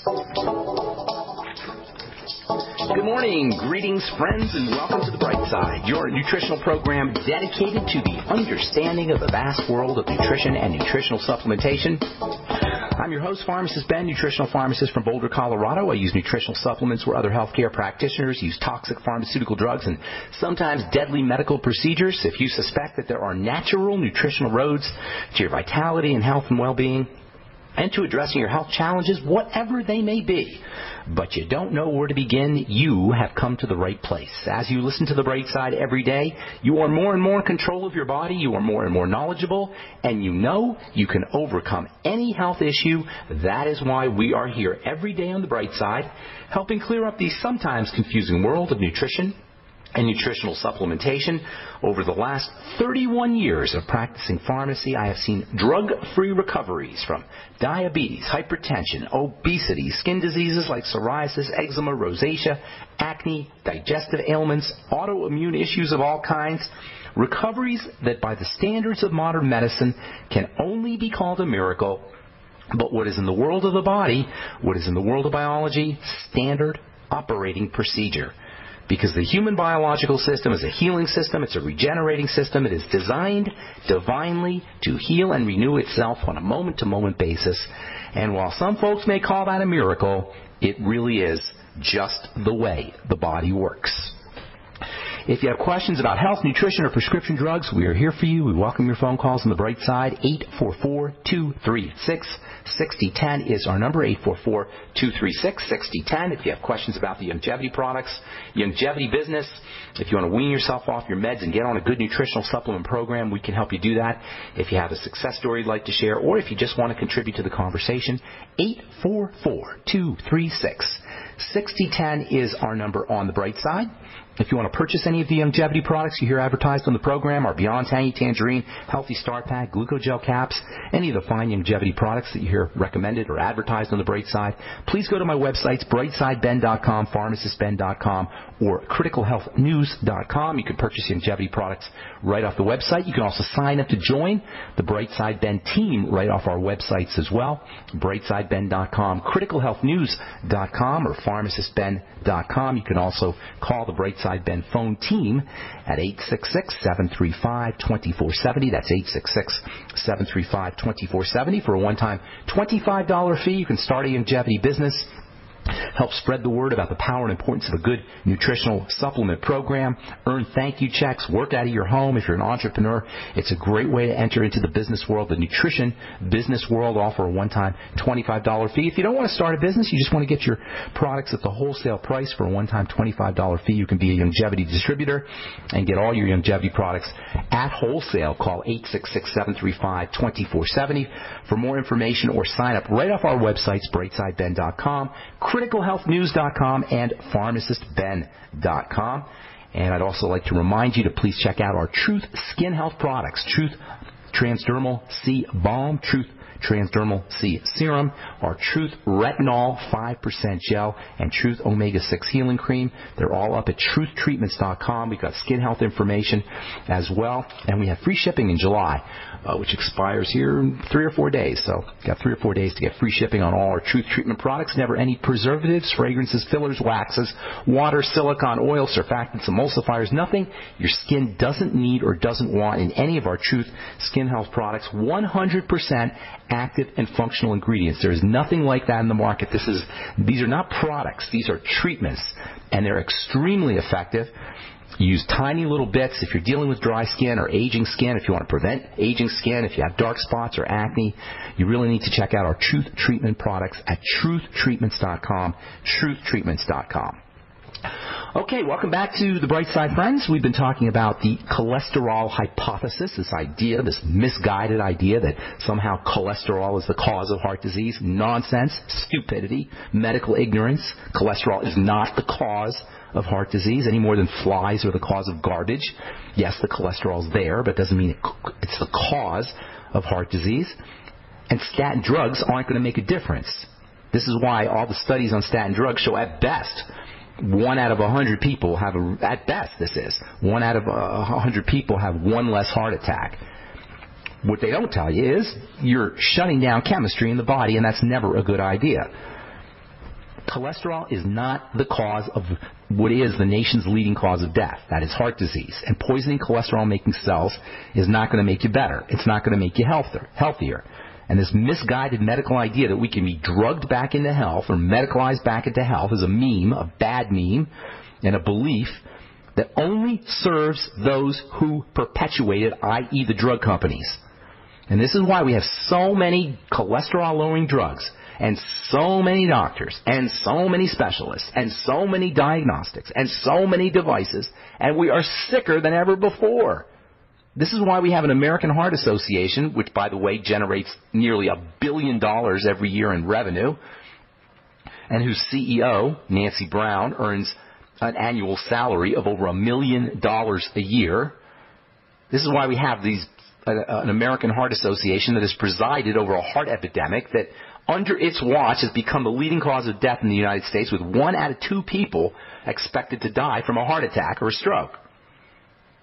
Good morning, greetings, friends, and welcome to The Bright Side, your nutritional program dedicated to the understanding of the vast world of nutrition and nutritional supplementation. I'm your host, Pharmacist Ben, nutritional pharmacist from Boulder, Colorado. I use nutritional supplements where other healthcare practitioners use toxic pharmaceutical drugs and sometimes deadly medical procedures. If you suspect that there are natural nutritional roads to your vitality and health and well-being, and to addressing your health challenges, whatever they may be, but you don't know where to begin, you have come to the right place. As you listen to The Bright Side every day, you are more and more in control of your body, you are more and more knowledgeable, and you know you can overcome any health issue. That is why we are here every day on The Bright Side, helping clear up the sometimes confusing world of nutrition and nutritional supplementation. Over the last 31 years of practicing pharmacy, I have seen drug-free recoveries from diabetes, hypertension, obesity, skin diseases like psoriasis, eczema, rosacea, acne, digestive ailments, autoimmune issues of all kinds. Recoveries that by the standards of modern medicine can only be called a miracle. But what is in the world of the body, what is in the world of biology, standard operating procedure. Because the human biological system is a healing system, it's a regenerating system, it is designed divinely to heal and renew itself on a moment-to-moment basis. And while some folks may call that a miracle, it really is just the way the body works. If you have questions about health, nutrition, or prescription drugs, we are here for you. We welcome your phone calls on The Bright Side. 844-236-6010 is our number, 844-236-6010. If you have questions about the longevity products, longevity business, if you want to wean yourself off your meds and get on a good nutritional supplement program, we can help you do that. If you have a success story you'd like to share, or if you just want to contribute to the conversation, 844-236-6010 is our number on The Bright Side. If you want to purchase any of the longevity products you hear advertised on the program, our Beyond Tangy Tangerine, Healthy Start Pack, Glucogel Caps, any of the fine longevity products that you hear recommended or advertised on the Bright Side, please go to my websites, brightsideben.com, pharmacistben.com, or criticalhealthnews.com. You can purchase longevity products right off the website. You can also sign up to join the Bright Side Ben team right off our websites as well, brightsideben.com, criticalhealthnews.com, or pharmacistben.com. You can also call the Bright Side Ben phone team at 866-735-2470. That's 866-735-2470 for a one-time $25 fee. You can start a longevity business, help spread the word about the power and importance of a good nutritional supplement program, earn thank you checks, work out of your home. If you're an entrepreneur, it's a great way to enter into the business world, the nutrition business world, offer a one-time $25 fee. If you don't want to start a business, you just want to get your products at the wholesale price for a one-time $25 fee, you can be a longevity distributor and get all your longevity products at wholesale. Call 866-735-2470 for more information, or sign up right off our websites, brightsideben.com, criticalhealthnews.com, and pharmacistben.com. And I'd also like to remind you to please check out our Truth Skin Health products, Truth Transdermal C Balm, Truth Transdermal C Serum, our Truth Retinol 5% Gel, and Truth Omega-6 Healing Cream. They're all up at truthtreatments.com. We've got skin health information as well, and we have free shipping in July, which expires here in 3 or 4 days. So you've got 3 or 4 days to get free shipping on all our Truth Treatment products. Never any preservatives, fragrances, fillers, waxes, water, silicone, oil, surfactants, emulsifiers, nothing your skin doesn't need or doesn't want in any of our Truth Skin Health products. 100% active and functional ingredients. There is nothing like that in the market. These are not products. These are treatments, and they're extremely effective. You use tiny little bits if you're dealing with dry skin or aging skin, if you want to prevent aging skin, if you have dark spots or acne. You really need to check out our Truth Treatment products at truthtreatments.com, truthtreatments.com. Okay, welcome back to The Bright Side, friends. We've been talking about the cholesterol hypothesis, this idea, this misguided idea that somehow cholesterol is the cause of heart disease. Nonsense, stupidity, medical ignorance. Cholesterol is not the cause of heart disease any more than flies are the cause of garbage. Yes, the cholesterol's there, but it doesn't mean it's the cause of heart disease. And statin drugs aren't going to make a difference. This is why all the studies on statin drugs show at best 1 out of 100 people have, at best this is, 1 out of 100 people have 1 less heart attack. What they don't tell you is you're shutting down chemistry in the body, and that's never a good idea. Cholesterol is not the cause of what is the nation's leading cause of death. That is heart disease. And poisoning cholesterol-making cells is not going to make you better. It's not going to make you healthier. And this misguided medical idea that we can be drugged back into health or medicalized back into health is a meme, a bad meme, and a belief that only serves those who perpetuate it, i.e. the drug companies. And this is why we have so many cholesterol-lowering drugs and so many doctors and so many specialists and so many diagnostics and so many devices, and we are sicker than ever before. This is why we have an American Heart Association, which, by the way, generates nearly $1 billion every year in revenue, and whose CEO, Nancy Brown, earns an annual salary of over $1 million a year. This is why we have an American Heart Association that has presided over a heart epidemic that, under its watch, has become the leading cause of death in the United States, with 1 out of 2 people expected to die from a heart attack or a stroke.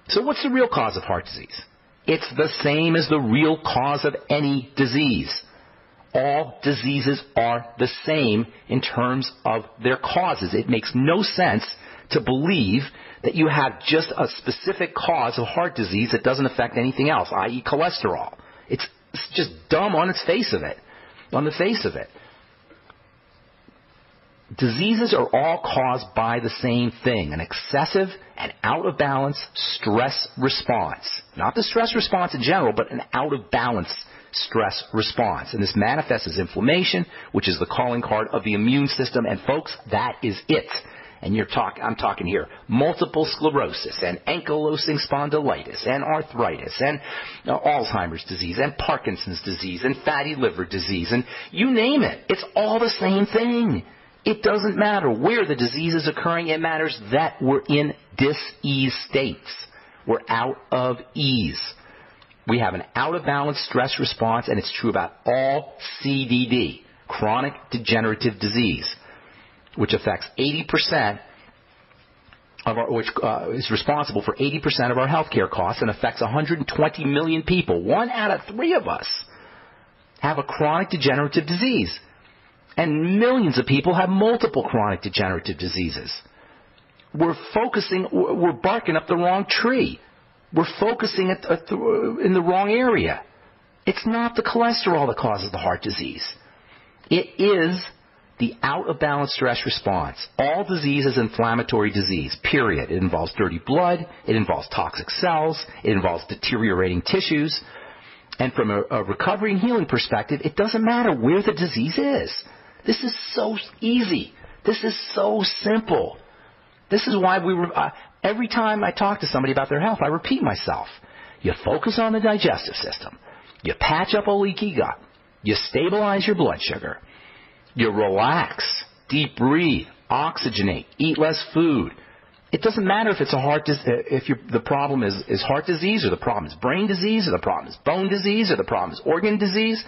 So what's the real cause of heart disease? It's the same as the real cause of any disease. All diseases are the same in terms of their causes. It makes no sense to believe that you have just a specific cause of heart disease that doesn't affect anything else, i.e. cholesterol. It's just dumb on the face of it. Diseases are all caused by the same thing, an excessive and out-of-balance stress response. Not the stress response in general, but an out-of-balance stress response. And this manifests as inflammation, which is the calling card of the immune system. And folks, that is it. And I'm talking here multiple sclerosis and ankylosing spondylitis and arthritis and Alzheimer's disease and Parkinson's disease and fatty liver disease and you name it. It's all the same thing. It doesn't matter where the disease is occurring. It matters that we're in dis-ease states. We're out of ease. We have an out-of-balance stress response, and it's true about all CDD, chronic degenerative disease, which affects 80% of which is responsible for 80% of our healthcare costs and affects 120 million people. 1 out of 3 of us have a chronic degenerative disease. And millions of people have multiple chronic degenerative diseases. We're barking up the wrong tree. We're focusing in the wrong area. It's not the cholesterol that causes the heart disease. It is the out-of-balance stress response. All disease is inflammatory disease, period. It involves dirty blood. It involves toxic cells. It involves deteriorating tissues. And from a recovery and healing perspective, it doesn't matter where the disease is. This is so easy. This is so simple. This is why every time I talk to somebody about their health, I repeat myself. You focus on the digestive system. You patch up a leaky gut. You stabilize your blood sugar. You relax, deep breathe, oxygenate, eat less food. It doesn't matter if it's the problem is heart disease, or the problem is brain disease, or the problem is bone disease, or the problem is organ disease.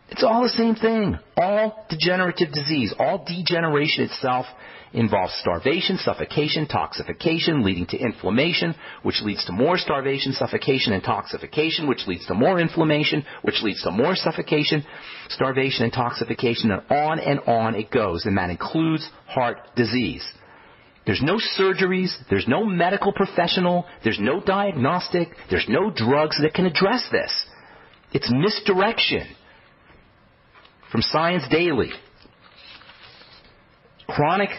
It's all the same thing. All degenerative disease, all degeneration itself involves starvation, suffocation, toxification, leading to inflammation, which leads to more starvation, suffocation, and toxification, which leads to more inflammation, which leads to more suffocation, starvation, and toxification, and on it goes. And that includes heart disease. There's no surgeries, there's no medical professional, there's no diagnostic, there's no drugs that can address this. It's misdirection. From Science Daily, chronic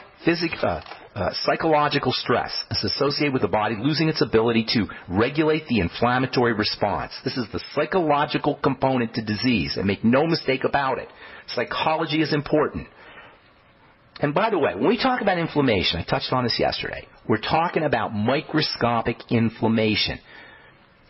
psychological stress is associated with the body losing its ability to regulate the inflammatory response. This is the psychological component to disease, and make no mistake about it. Psychology is important. And by the way, when we talk about inflammation, I touched on this yesterday, we're talking about microscopic inflammation.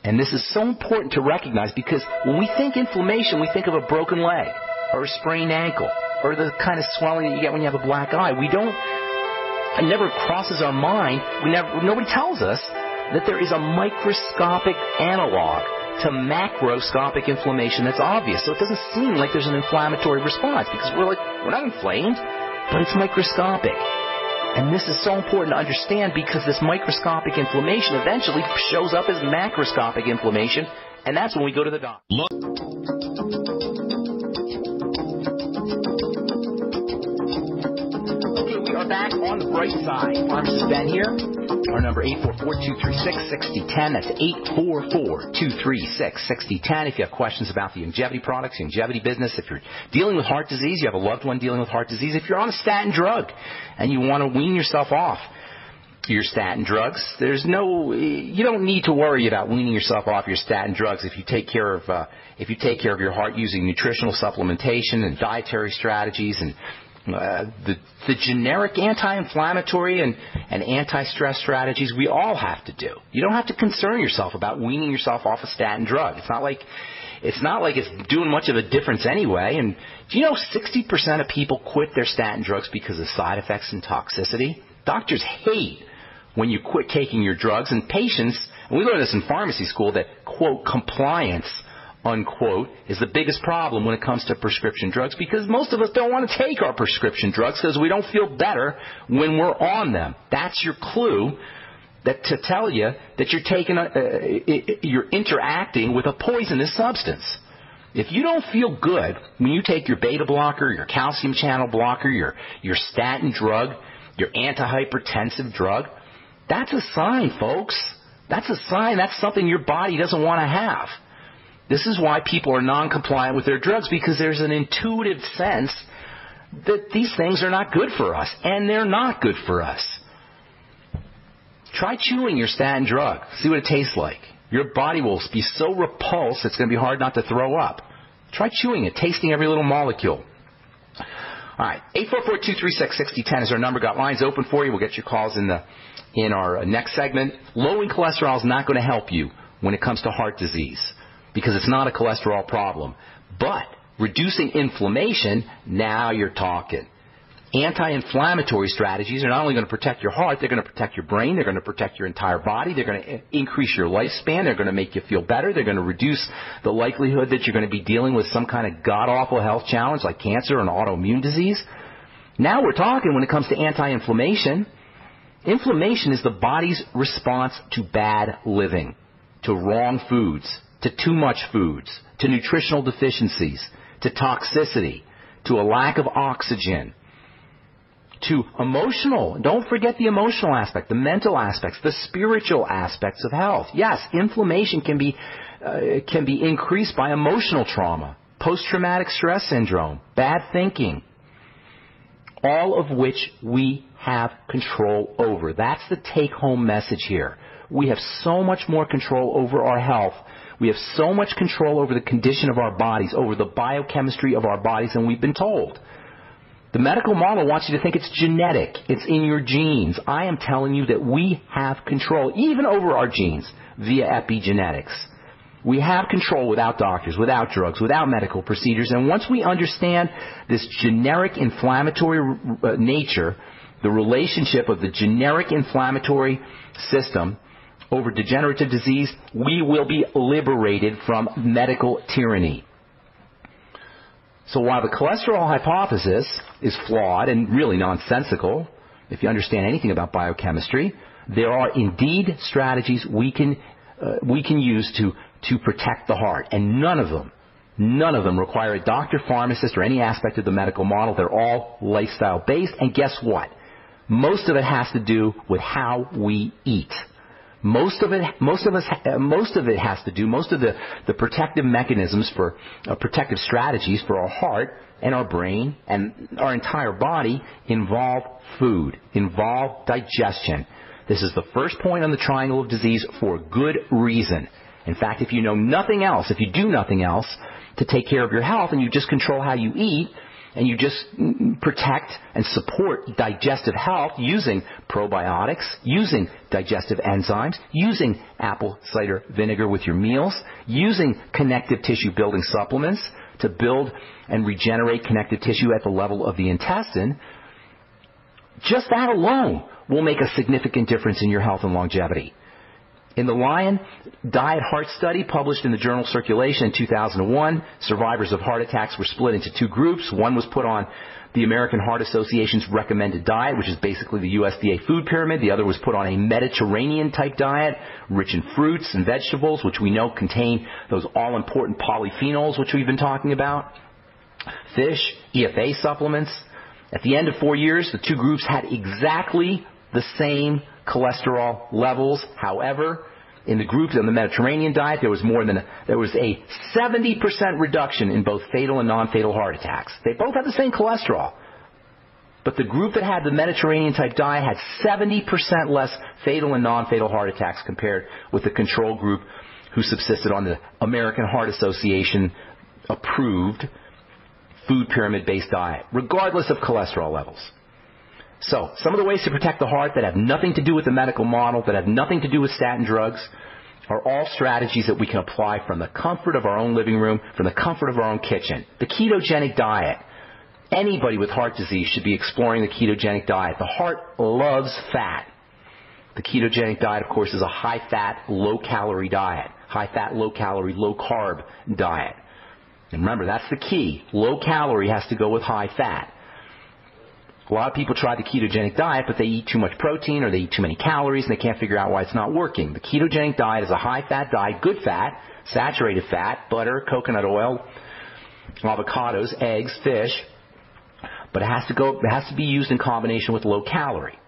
And this is so important to recognize, because when we think inflammation, we think of a broken leg, or a sprained ankle, or the kind of swelling that you get when you have a black eye. It never crosses our mind. Nobody tells us that there is a microscopic analog to macroscopic inflammation that's obvious. So it doesn't seem like there's an inflammatory response, because we're not inflamed, but it's microscopic. And this is so important to understand, because this microscopic inflammation eventually shows up as macroscopic inflammation, and that's when we go to the doctor. back on the bright side. Pharmacist Ben here. Our number 844-236-6010. That's 844-236-6010. If you have questions about the longevity products, longevity business, if you're dealing with heart disease, you have a loved one dealing with heart disease, if you're on a statin drug and you want to wean yourself off your statin drugs, you don't need to worry about weaning yourself off your statin drugs if you take care of your heart using nutritional supplementation and dietary strategies and the generic anti-inflammatory and anti-stress strategies we all have to do. You don't have to concern yourself about weaning yourself off a statin drug. It's not like it's doing much of a difference anyway. And do you know 60% of people quit their statin drugs because of side effects and toxicity? Doctors hate when you quit taking your drugs, and patients, and we learned this in pharmacy school, that, quote, compliance, unquote, is the biggest problem when it comes to prescription drugs, because most of us don't want to take our prescription drugs because we don't feel better when we're on them. That's your clue to tell you that you're interacting with a poisonous substance. If you don't feel good when you take your beta blocker, your calcium channel blocker, your statin drug, your antihypertensive drug, that's a sign, folks. That's a sign. That's something your body doesn't want to have. This is why people are non-compliant with their drugs, because there's an intuitive sense that these things are not good for us, and they're not good for us. Try chewing your statin drug. See what it tastes like. Your body will be so repulsed it's going to be hard not to throw up. Try chewing it, tasting every little molecule. All right, 844-236-6010 is our number. Got lines open for you. We'll get your calls in our next segment. Lowering cholesterol is not going to help you when it comes to heart disease, because it's not a cholesterol problem. But reducing inflammation, now you're talking. Anti-inflammatory strategies are not only going to protect your heart, they're going to protect your brain, they're going to protect your entire body, they're going to increase your lifespan, they're going to make you feel better, they're going to reduce the likelihood that you're going to be dealing with some kind of god-awful health challenge like cancer and autoimmune disease. Now we're talking when it comes to anti-inflammation. Inflammation is the body's response to bad living, to wrong foods, to too much foods, to nutritional deficiencies, to toxicity, to a lack of oxygen, to emotional. Don't forget the emotional aspect, the mental aspects, the spiritual aspects of health. Yes, inflammation can be increased by emotional trauma, post-traumatic stress syndrome, bad thinking, all of which we have control over. That's the take-home message here. We have so much more control over our health. We have so much control over the condition of our bodies, over the biochemistry of our bodies than we've been told. The medical model wants you to think it's genetic. It's in your genes. I am telling you that we have control, even over our genes, via epigenetics. We have control without doctors, without drugs, without medical procedures. And once we understand this generic inflammatory nature, the relationship of the generic inflammatory system over degenerative disease, we will be liberated from medical tyranny. So while the cholesterol hypothesis is flawed and really nonsensical, if you understand anything about biochemistry, there are indeed strategies we can use to protect the heart, and none of them require a doctor, pharmacist, or any aspect of the medical model. They're all lifestyle based, and guess what? Most of it has to do with how we eat. Most of the protective mechanisms for protective strategies for our heart and our brain and our entire body involve food, involve digestion. This is the first point on the triangle of disease for good reason. In fact, if you know nothing else, if you do nothing else to take care of your health and you just control how you eat, and you just protect and support digestive health using probiotics, using digestive enzymes, using apple cider vinegar with your meals, using connective tissue building supplements to build and regenerate connective tissue at the level of the intestine, just that alone will make a significant difference in your health and longevity. In the Lion Diet Heart Study published in the journal Circulation in 2001, survivors of heart attacks were split into two groups. One was put on the American Heart Association's recommended diet, which is basically the USDA food pyramid. The other was put on a Mediterranean-type diet, rich in fruits and vegetables, which we know contain those all-important polyphenols, which we've been talking about, fish, EFA supplements, At the end of 4 years, the two groups had exactly the same cholesterol levels. However, in the groups on the Mediterranean diet, there was a 70% reduction in both fatal and non-fatal heart attacks. They both had the same cholesterol. But the group that had the Mediterranean-type diet had 70% less fatal and non-fatal heart attacks compared with the control group who subsisted on the American Heart Association-approved food pyramid-based diet, regardless of cholesterol levels. So, some of the ways to protect the heart that have nothing to do with the medical model, that have nothing to do with statin drugs, are all strategies that we can apply from the comfort of our own living room, from the comfort of our own kitchen. The ketogenic diet. Anybody with heart disease should be exploring the ketogenic diet. The heart loves fat. The ketogenic diet, of course, is a high-fat, low-calorie diet. High-fat, low-calorie, low-carb diet. And remember, that's the key. Low-calorie has to go with high-fat. A lot of people try the ketogenic diet, but they eat too much protein or they eat too many calories, and they can't figure out why it's not working. The ketogenic diet is a high-fat diet, good fat, saturated fat, butter, coconut oil, avocados, eggs, fish. But it has to be used in combination with low calorie.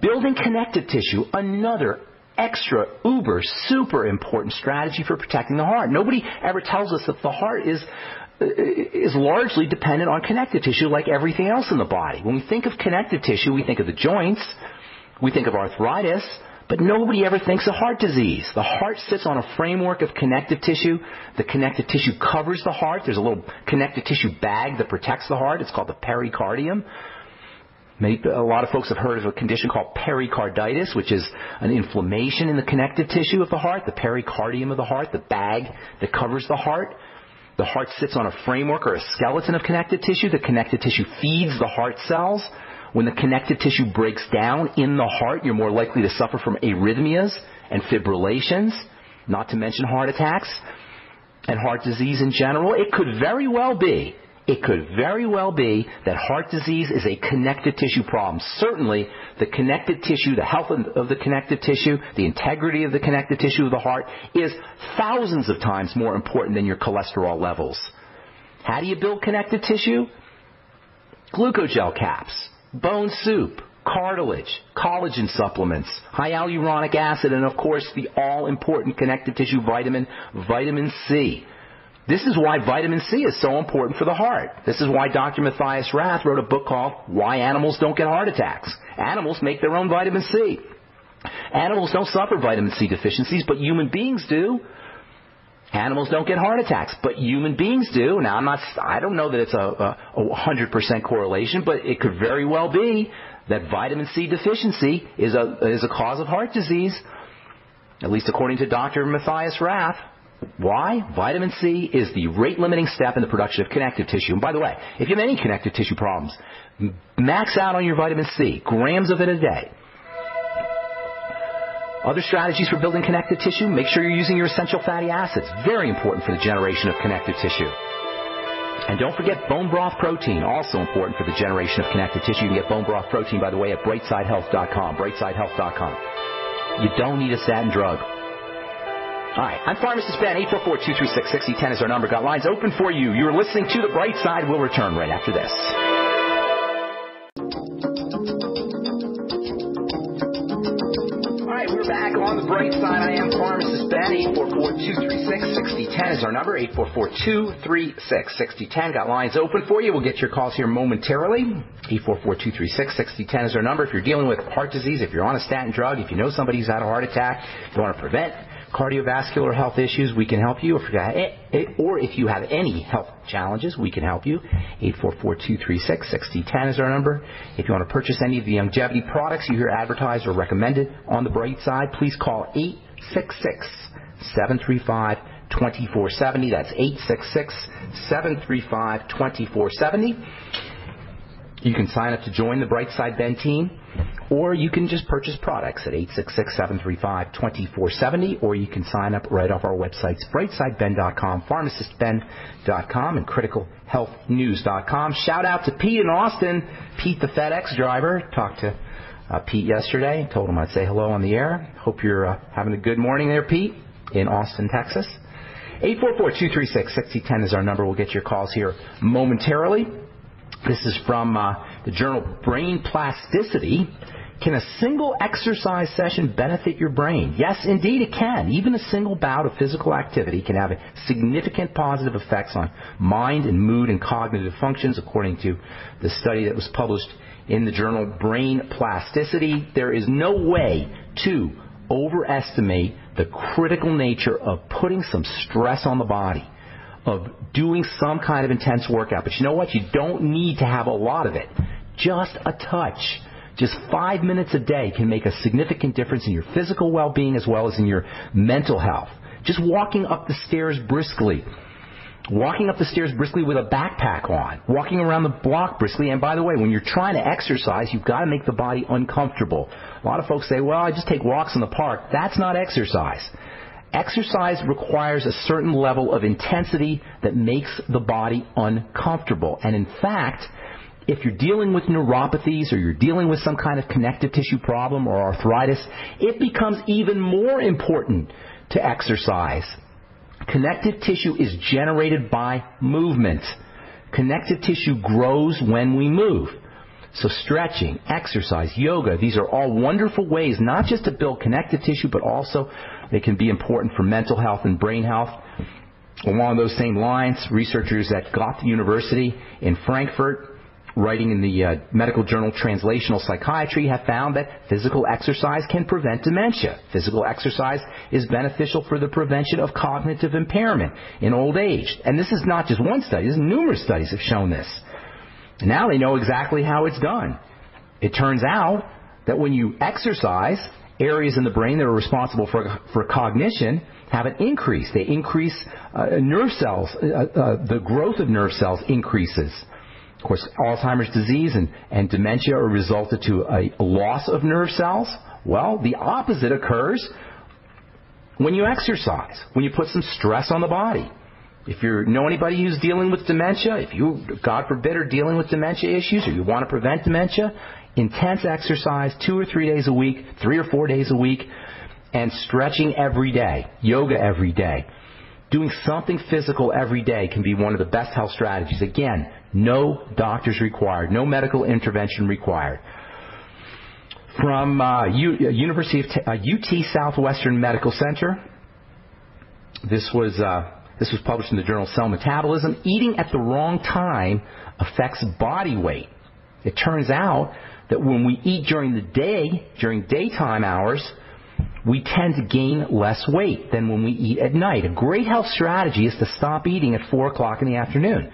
Building connective tissue, another extra, uber, super important strategy for protecting the heart. Nobody ever tells us that the heart is largely dependent on connective tissue like everything else in the body. When we think of connective tissue, we think of the joints, we think of arthritis, but nobody ever thinks of heart disease. The heart sits on a framework of connective tissue. The connective tissue covers the heart. There's a little connective tissue bag that protects the heart. It's called the pericardium. A lot of folks have heard of a condition called pericarditis, which is an inflammation in the connective tissue of the heart, the pericardium of the heart, the bag that covers the heart. The heart sits on a framework or a skeleton of connective tissue. The connective tissue feeds the heart cells. When the connective tissue breaks down in the heart, you're more likely to suffer from arrhythmias and fibrillations, not to mention heart attacks and heart disease in general. It could very well be that heart disease is a connective tissue problem. Certainly, the connective tissue, the health of the connective tissue, the integrity of the connective tissue of the heart is thousands of times more important than your cholesterol levels. How do you build connective tissue? Glucogel caps, bone soup, cartilage, collagen supplements, high hyaluronic acid, and of course the all-important connective tissue vitamin, vitamin C. This is why vitamin C is so important for the heart. This is why Dr. Matthias Rath wrote a book called Why Animals Don't Get Heart Attacks. Animals make their own vitamin C. Animals don't suffer vitamin C deficiencies, but human beings do. Animals don't get heart attacks, but human beings do. Now, I don't know that it's a 100% correlation, but it could very well be that vitamin C deficiency is a cause of heart disease, at least according to Dr. Matthias Rath. Why? Vitamin C is the rate-limiting step in the production of connective tissue. And by the way, if you have any connective tissue problems, max out on your vitamin C, grams of it a day. Other strategies for building connective tissue, make sure you're using your essential fatty acids. Very important for the generation of connective tissue. And don't forget bone broth protein, also important for the generation of connective tissue. You can get bone broth protein, by the way, at brightsidehealth.com, brightsidehealth.com. You don't need a statin drug. All right, I'm Pharmacist Ben. 844-236-6010 is our number. Got lines open for you. You're listening to The Bright Side. We'll return right after this. We're back on The Bright Side. I am Pharmacist Ben. 844-236-6010 is our number. 844-236-6010. Got lines open for you. We'll get your calls here momentarily. 844-236-6010 is our number. If you're dealing with heart disease, if you're on a statin drug, if you know somebody who's had a heart attack, if you want to prevent cardiovascular health issues, we can help you. Or if you have any health challenges, we can help you. 844-236-6010 is our number. If you want to purchase any of the longevity products you hear advertised or recommended on The Bright Side, please call 866-735-2470. That's 866-735-2470. You can sign up to join the Bright Side Ben team, or you can just purchase products at 866-735-2470, or you can sign up right off our websites, brightsideben.com, pharmacistben.com, and criticalhealthnews.com. Shout out to Pete in Austin. Pete, the FedEx driver. Talked to Pete yesterday. Told him I'd say hello on the air. Hope you're having a good morning there, Pete, in Austin, Texas. 844-236-6010 is our number. We'll get your calls here momentarily. This is from the journal Brain Plasticity, can a single exercise session benefit your brain? Yes, indeed it can. Even a single bout of physical activity can have significant positive effects on mind and mood and cognitive functions, according to the study that was published in the journal Brain Plasticity. There is no way to overestimate the critical nature of putting some stress on the body, of doing some kind of intense workout. But you know what? You don't need to have a lot of it. Just a touch. Just 5 minutes a day can make a significant difference in your physical well-being as well as in your mental health. Just walking up the stairs briskly. Walking up the stairs briskly with a backpack on. Walking around the block briskly. And by the way, when you're trying to exercise, you've got to make the body uncomfortable. A lot of folks say, well, I just take walks in the park. That's not exercise. Exercise requires a certain level of intensity that makes the body uncomfortable. And in fact, if you're dealing with neuropathies or you're dealing with some kind of connective tissue problem or arthritis, it becomes even more important to exercise. Connective tissue is generated by movement. Connective tissue grows when we move. So stretching, exercise, yoga, these are all wonderful ways not just to build connective tissue, but also they can be important for mental health and brain health. Along those same lines, researchers at Goethe University in Frankfurt, writing in the medical journal Translational Psychiatry, have found that physical exercise can prevent dementia. Physical exercise is beneficial for the prevention of cognitive impairment in old age. And this is not just one study. Numerous studies have shown this. And now they know exactly how it's done. It turns out that when you exercise, areas in the brain that are responsible for cognition have an increase. They increase nerve cells. The growth of nerve cells increases. Of course, Alzheimer's disease and dementia are resulted to a loss of nerve cells. Well, the opposite occurs when you exercise, when you put some stress on the body. If you know anybody who's dealing with dementia, if you, God forbid, are dealing with dementia issues or you want to prevent dementia, intense exercise 2 or 3 days a week, 3 or 4 days a week, and stretching every day, yoga every day. Doing something physical every day can be one of the best health strategies. Again, no doctors required, no medical intervention required. From University of UT Southwestern Medical Center, this was published in the journal Cell Metabolism. Eating at the wrong time affects body weight. It turns out that when we eat during the day, during daytime hours, we tend to gain less weight than when we eat at night. A great health strategy is to stop eating at 4 o'clock in the afternoon.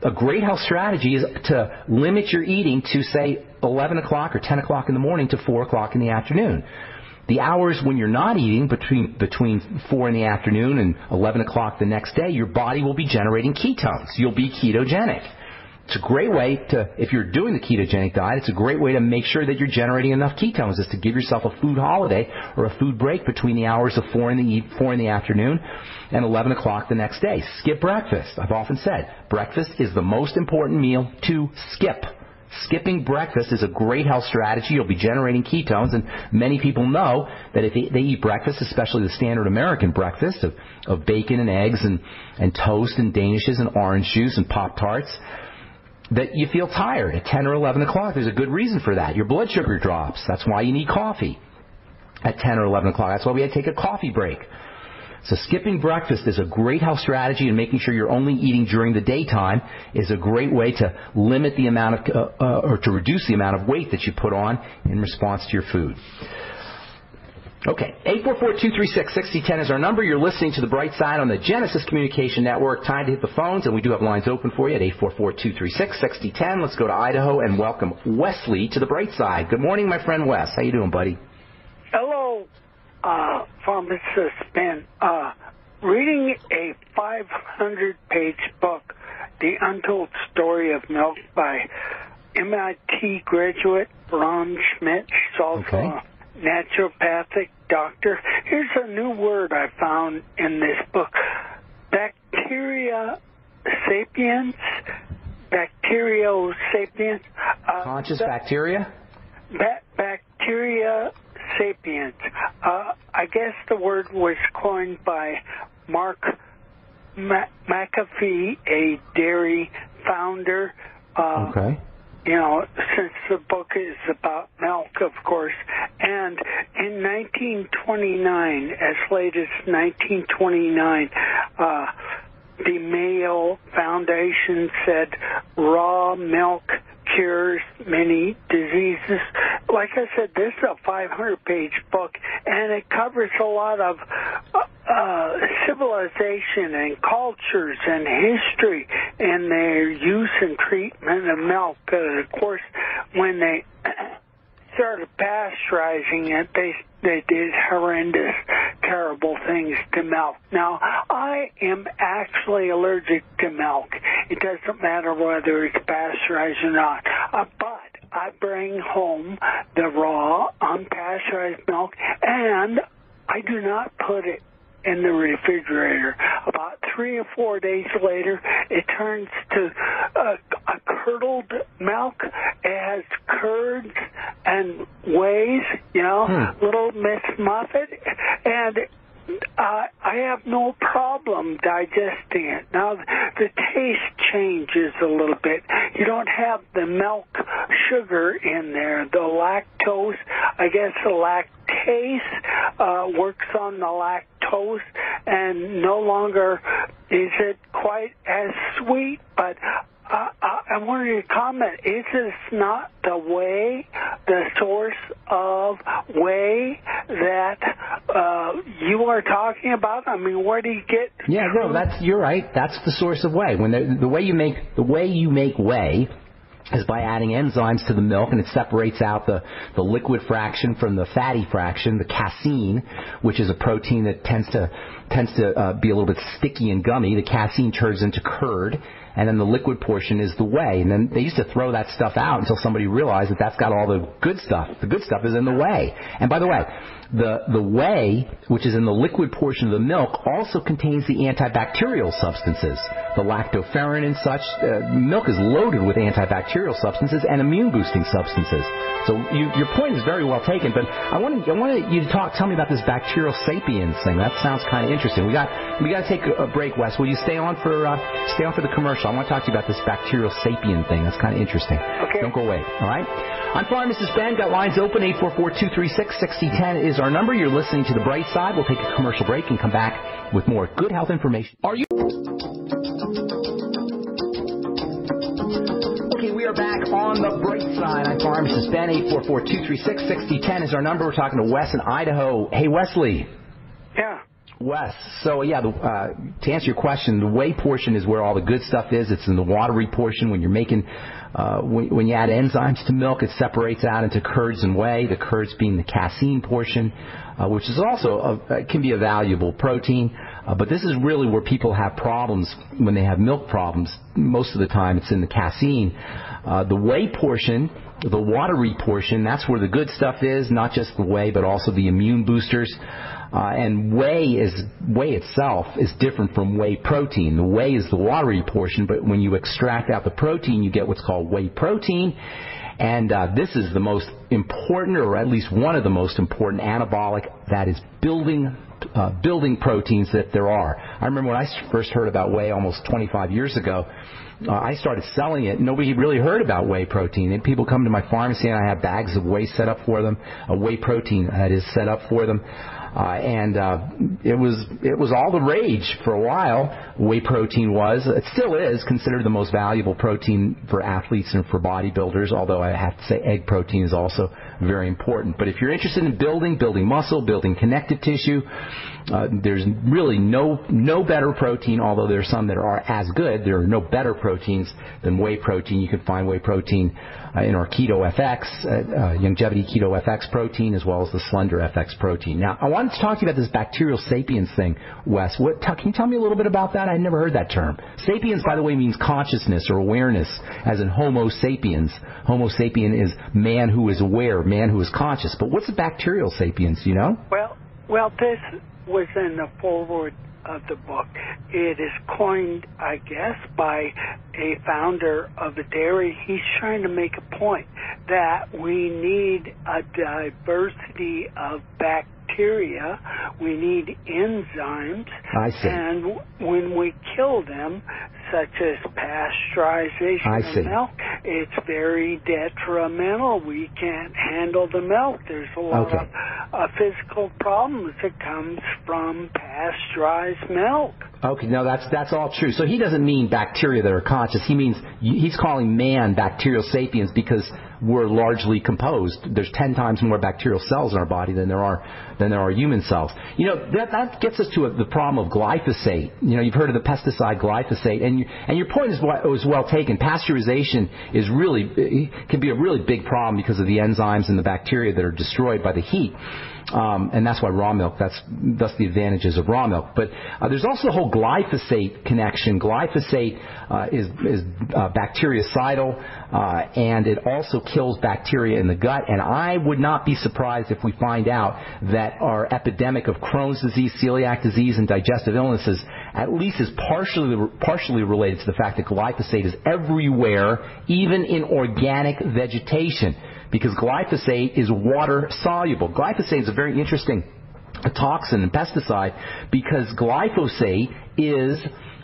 A great health strategy is to limit your eating to, say, 11 o'clock or 10 o'clock in the morning to 4 o'clock in the afternoon. The hours when you're not eating, between 4 in the afternoon and 11 o'clock the next day, your body will be generating ketones. You'll be ketogenic. It's a great way to, if you're doing the ketogenic diet, it's a great way to make sure that you're generating enough ketones, is to give yourself a food holiday or a food break between the hours of 4 in the afternoon and 11 o'clock the next day. Skip breakfast. I've often said breakfast is the most important meal to skip. Skipping breakfast is a great health strategy. You'll be generating ketones, and many people know that if they eat breakfast, especially the standard American breakfast of bacon and eggs and toast and danishes and orange juice and Pop-Tarts, that you feel tired at 10 or 11 o'clock. There's a good reason for that. Your blood sugar drops. That's why you need coffee at 10 or 11 o'clock. That's why we had to take a coffee break. So skipping breakfast is a great health strategy, and making sure you're only eating during the daytime is a great way to limit the amount of, or to reduce the amount of weight that you put on in response to your food. Okay, 844-236-6010 is our number. You're listening to The Bright Side on the Genesis Communication Network. Time to hit the phones, and we do have lines open for you at 844-236-6010. Let's go to Idaho and welcome Wesley to The Bright Side. Good morning, my friend Wes. How you doing, buddy? Hello, pharmacist Ben. Reading a 500-page book, The Untold Story of Milk by MIT graduate Ron Schmidt. She's also a naturopathic doctor. Here's a new word I found in this book. Bacteria sapiens. Bacteriosapiens. Conscious bacteria? Bacteria sapiens. I guess the word was coined by Mark McAfee, a dairy founder. since the book is about milk, of course. And in 1929, as late as 1929, the Mayo Foundation said raw milk cures many diseases. Like I said, this is a 500-page book, and it covers a lot of civilization and cultures and history and their use and treatment of milk. Of course, when they started pasteurizing it, they did horrendous, terrible things to milk. Now, I am actually allergic to milk. It doesn't matter whether it's pasteurized or not. But I bring home the raw, unpasteurized milk, and I do not put it in the refrigerator. About 3 or 4 days later, it turns to a curdled milk. It has curds and wheys, little Miss Muffet, and I have no problem digesting it. Now, the taste changes a little bit. You don't have the milk sugar in there. The lactose, I guess the lactase works on the lactose, and no longer is it quite as sweet, but I wanted to comment, is this not the whey, the source of whey that you are talking about? I mean, where do you get... Yeah, no, you're right. That's the source of whey. When the way you make whey is by adding enzymes to the milk, and it separates out the liquid fraction from the fatty fraction, the casein, which is a protein that tends to be a little bit sticky and gummy. The casein turns into curd, and then the liquid portion is the whey. And then they used to throw that stuff out until somebody realized that that's got all the good stuff. The good stuff is in the whey. And by the way, the whey, which is in the liquid portion of the milk, also contains the antibacterial substances, the lactoferrin and such. Milk is loaded with antibacterial substances and immune-boosting substances. So your point is very well taken, but I wanted you to tell me about this bacterial sapiens thing. That sounds kind of interesting. We got to take a break, Wes. Will you stay on for the commercial? I want to talk to you about this bacterial sapien thing. That's kind of interesting. Okay. Don't go away. All right. I'm Pharmacist Ben. Got lines open. 844-236-6010 is our number. You're listening to The Bright Side. We'll take a commercial break and come back with more good health information. Are you? Okay, we are back on The Bright Side. I'm Pharmacist Ben. 844-236-6010 is our number. We're talking to Wes in Idaho. Hey, Wesley. Yeah. Wes, so to answer your question, the whey portion is where all the good stuff is. It's in the watery portion. When you're making, when you add enzymes to milk, it separates out into curds and whey. The curds being the casein portion, which is also can be a valuable protein. But this is really where people have problems when they have milk problems. Most of the time, it's in the casein. The whey portion, the watery portion, that's where the good stuff is. Not just the whey, but also the immune boosters. And whey itself is different from whey protein. The whey is the watery portion, but when you extract out the protein, you get what's called whey protein. And this is the most important, or at least one of the most important anabolic that is building proteins that there are. I remember when I first heard about whey almost 25 years ago, I started selling it. Nobody really heard about whey protein. And people come to my pharmacy, and I have bags of whey set up for them, a whey protein that is set up for them. It was all the rage for a while. Whey protein it still is considered the most valuable protein for athletes and for bodybuilders, although I have to say egg protein is also very important. But if you're interested in building muscle, building connective tissue, there's really no better protein, although there are some that are as good. There are no better proteins than whey protein. You can find whey protein in our Keto FX, Longevity Keto FX protein, as well as the Slender FX protein. Now, I wanted to talk to you about this bacterial sapiens thing, Wes. Can you tell me a little bit about that? I never heard that term. Sapiens, by the way, means consciousness or awareness, as in Homo sapiens. Homo sapien is man who is aware, man who is conscious. But what's a bacterial sapiens, do you know? Well, this was in the foreword of the book. It is coined, I guess, by a founder of a dairy. He's trying to make a point that we need a diversity of bacteria. We need enzymes. I see. And when we kill them, such as pasteurization of milk, it's very detrimental. We can't handle the milk. There's a lot of physical problems that comes from pasteurized milk. Okay, no, that's all true. So he doesn't mean bacteria that are conscious. He's calling man bacterial sapiens because we're largely composed. There's 10 times more bacterial cells in our body than there are human cells. That gets us to the problem of glyphosate. You've heard of the pesticide glyphosate, and your point was well taken. Pasteurization can be a really big problem because of the enzymes and the bacteria that are destroyed by the heat. And that's why raw milk, that's the advantages of raw milk. But there's also the whole glyphosate connection. Glyphosate is bactericidal, and it also kills bacteria in the gut. And I would not be surprised if we find out that our epidemic of Crohn's disease, celiac disease, and digestive illnesses at least is partially related to the fact that glyphosate is everywhere, even in organic vegetation, because glyphosate is water soluble. Glyphosate is a very interesting toxin and pesticide because glyphosate is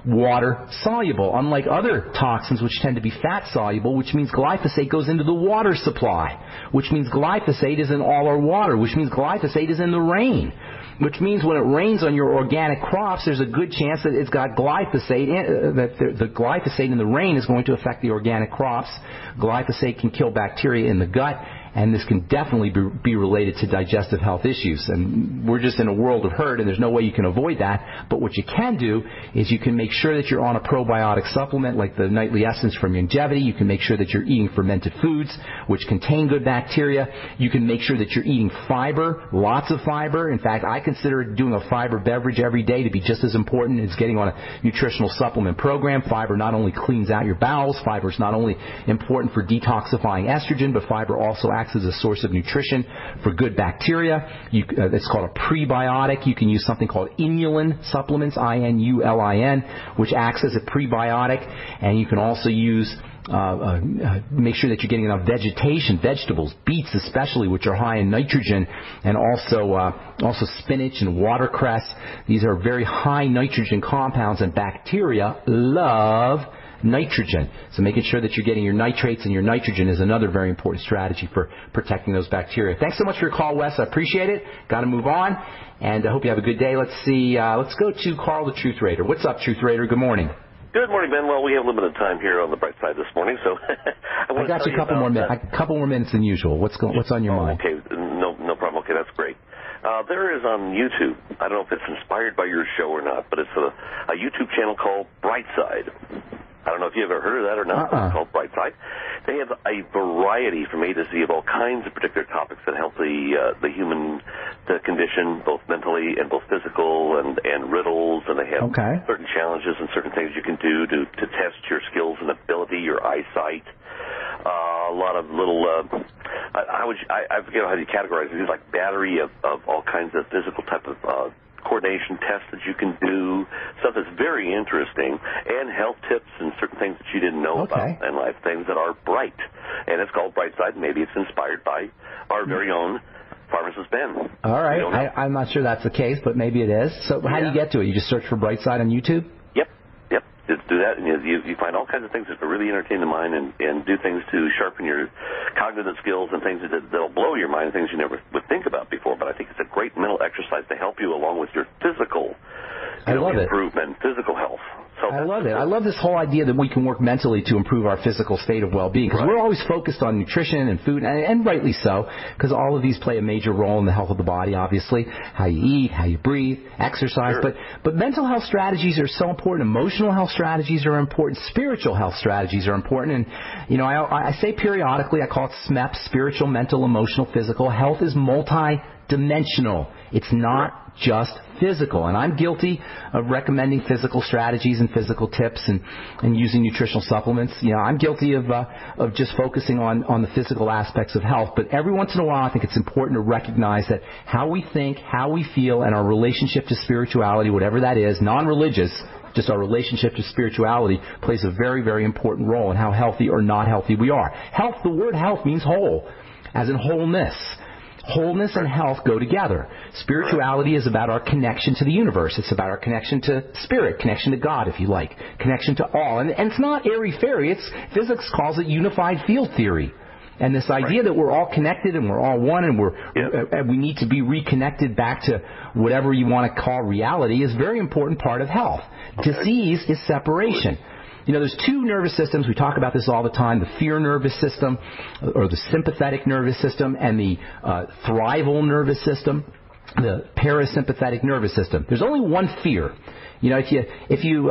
water soluble, unlike other toxins which tend to be fat soluble, which means glyphosate goes into the water supply, which means glyphosate is in all our water, which means glyphosate is in the rain, which means when it rains on your organic crops, there's a good chance that it's got glyphosate in, that the glyphosate in the rain is going to affect the organic crops. Glyphosate can kill bacteria in the gut, and this can definitely be related to digestive health issues. And we're just in a world of hurt, and there's no way you can avoid that. But what you can do is you can make sure that you're on a probiotic supplement like the Nightly Essence from Longevity. You can make sure that you're eating fermented foods, which contain good bacteria. You can make sure that you're eating fiber, lots of fiber. In fact, I consider doing a fiber beverage every day to be just as important as getting on a nutritional supplement program. Fiber not only cleans out your bowels, fiber is not only important for detoxifying estrogen, but fiber also acts as a source of nutrition for good bacteria. It's called a prebiotic. You can use something called inulin supplements, INULIN, which acts as a prebiotic. And you can also use make sure that you're getting enough vegetation, vegetables, beets especially, which are high in nitrogen, and also spinach and watercress. These are very high nitrogen compounds, and bacteria love nitrogen. So making sure that you're getting your nitrates and your nitrogen is another very important strategy for protecting those bacteria. Thanks so much for your call, Wes. I appreciate it. Got to move on, and I hope you have a good day. Let's see. Let's go to Carl, the Truth Raider. What's up, Truth Raider? Good morning. Good morning, Ben. Well, we have limited time here on the bright side this morning, so I got you a couple more minutes than usual. What's on your mind? Okay, no problem. Okay, that's great. There is on YouTube, I don't know if it's inspired by your show or not, but it's a YouTube channel called Brightside. I don't know if you've ever heard of that or not. It's called Brightside. They have a variety from A to Z of all kinds of particular topics that help the human condition, both mentally and both physical, and riddles, and they have certain challenges and certain things you can do to test your skills and ability, your eyesight. A lot of little, I forget how you categorize it. It's like battery of all kinds of physical type of coordination tests that you can do, stuff that's very interesting, and health tips and certain things that you didn't know about in life, things that are bright. And it's called Brightside. Maybe it's inspired by our very own pharmacist Ben. All right. I'm not sure that's the case, but maybe it is. So how do you get to it? You just search for Brightside on YouTube? Yep. Just do that, and you find all kinds of things that will really entertain the mind and do things to sharpen your cognitive skills and things that'll blow your mind, things you never would think about before. But I think it's a great mental exercise to help you along with your physical improvement, physical health. So I love it. I love this whole idea that we can work mentally to improve our physical state of well-being, because we're always focused on nutrition and food, and rightly so, because all of these play a major role in the health of the body, obviously, how you eat, how you breathe, exercise. But mental health strategies are so important. Emotional health strategies are important. Spiritual health strategies are important. And, I say periodically, I call it SMEP, spiritual, mental, emotional, physical. Health is multi-dimensional. It's not just physical. And I'm guilty of recommending physical strategies and physical tips and using nutritional supplements. I'm guilty of just focusing on the physical aspects of health. But every once in a while, I think it's important to recognize that how we think, how we feel, and our relationship to spirituality, whatever that is, non-religious, just our relationship to spirituality, plays a very, very important role in how healthy or not healthy we are. Health, the word health means whole, as in wholeness. Wholeness and health go together. Spirituality is about our connection to the universe. It's about our connection to spirit, connection to God, if you like, connection to all. And it's not airy-fairy. Physics calls it unified field theory. And this idea that we're all connected and we're all one and we need to be reconnected back to whatever you want to call reality is a very important part of health. Okay. Disease is separation. You know, there's two nervous systems. We talk about this all the time, the fear nervous system or the sympathetic nervous system and the thrival nervous system, the parasympathetic nervous system. There's only one fear. You know, if you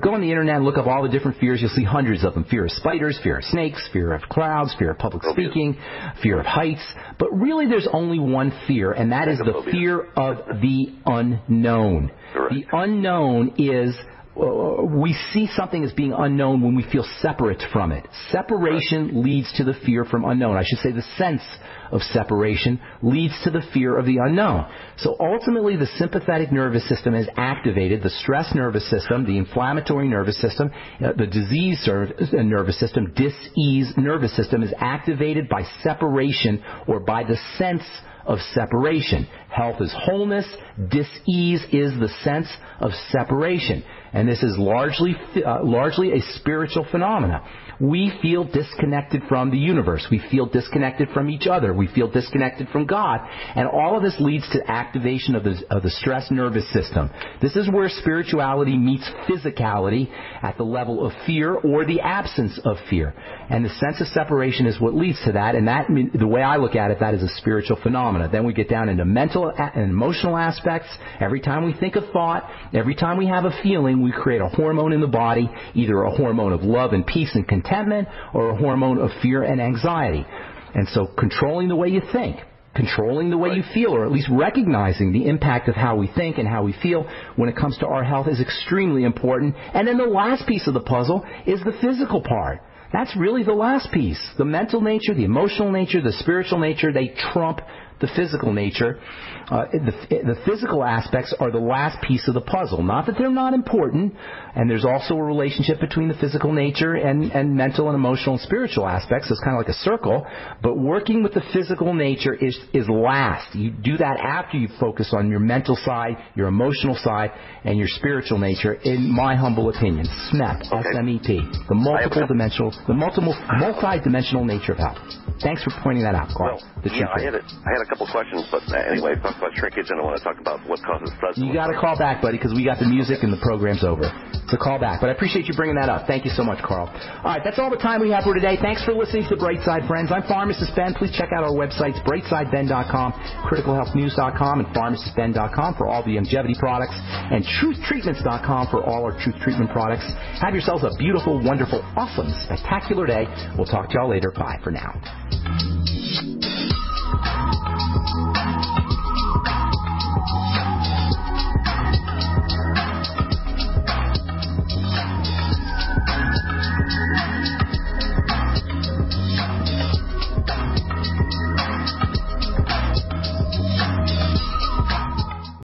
go on the internet and look up all the different fears, you'll see hundreds of them. Fear of spiders, fear of snakes, fear of clouds, fear of public speaking, fear of heights. But really there's only one fear, and that is the fear of the unknown. The unknown is... we see something as being unknown when we feel separate from it. Separation leads to the fear from unknown. I should say the sense of separation leads to the fear of the unknown. So ultimately the sympathetic nervous system is activated, the stress nervous system, the inflammatory nervous system, the disease nervous system, dis-ease nervous system is activated by separation or by the sense of separation. Health is wholeness. Dis-ease is the sense of separation. And this is largely a spiritual phenomena. We feel disconnected from the universe. We feel disconnected from each other. We feel disconnected from God. And all of this leads to activation of the stress nervous system. This is where spirituality meets physicality at the level of fear or the absence of fear. And the sense of separation is what leads to that. And that, the way I look at it, that is a spiritual phenomena. Then we get down into mental and emotional aspects. Every time we think a thought, every time we have a feeling, we create a hormone in the body, either a hormone of love and peace and contentment or a hormone of fear and anxiety. And so controlling the way you think, controlling the way you feel, or at least recognizing the impact of how we think and how we feel when it comes to our health is extremely important. And then the last piece of the puzzle is the physical part. That's really the last piece. The mental nature, the emotional nature, the spiritual nature, they trump the physical nature. The physical aspects are the last piece of the puzzle. Not that they're not important, and there's also a relationship between the physical nature and mental and emotional and spiritual aspects. It's kind of like a circle, but working with the physical nature is last. You do that after you focus on your mental side, your emotional side, and your spiritual nature, in my humble opinion. SMEP, S-M-E-P, the multi-dimensional nature of health. Thanks for pointing that out, Carl. Well, I had a couple questions, but anyway, talk about shrinkage, and I want to talk about what causes stress. You got to call back, buddy, because we got the music and the program's over. So call back. But I appreciate you bringing that up. Thank you so much, Carl. All right, that's all the time we have for today. Thanks for listening to Brightside Friends. I'm Pharmacist Ben. Please check out our websites, brightsideben.com, criticalhealthnews.com, and pharmacistben.com for all the longevity products, and truthtreatments.com for all our truth treatment products. Have yourselves a beautiful, wonderful, awesome, spectacular day. We'll talk to y'all later. Bye for now.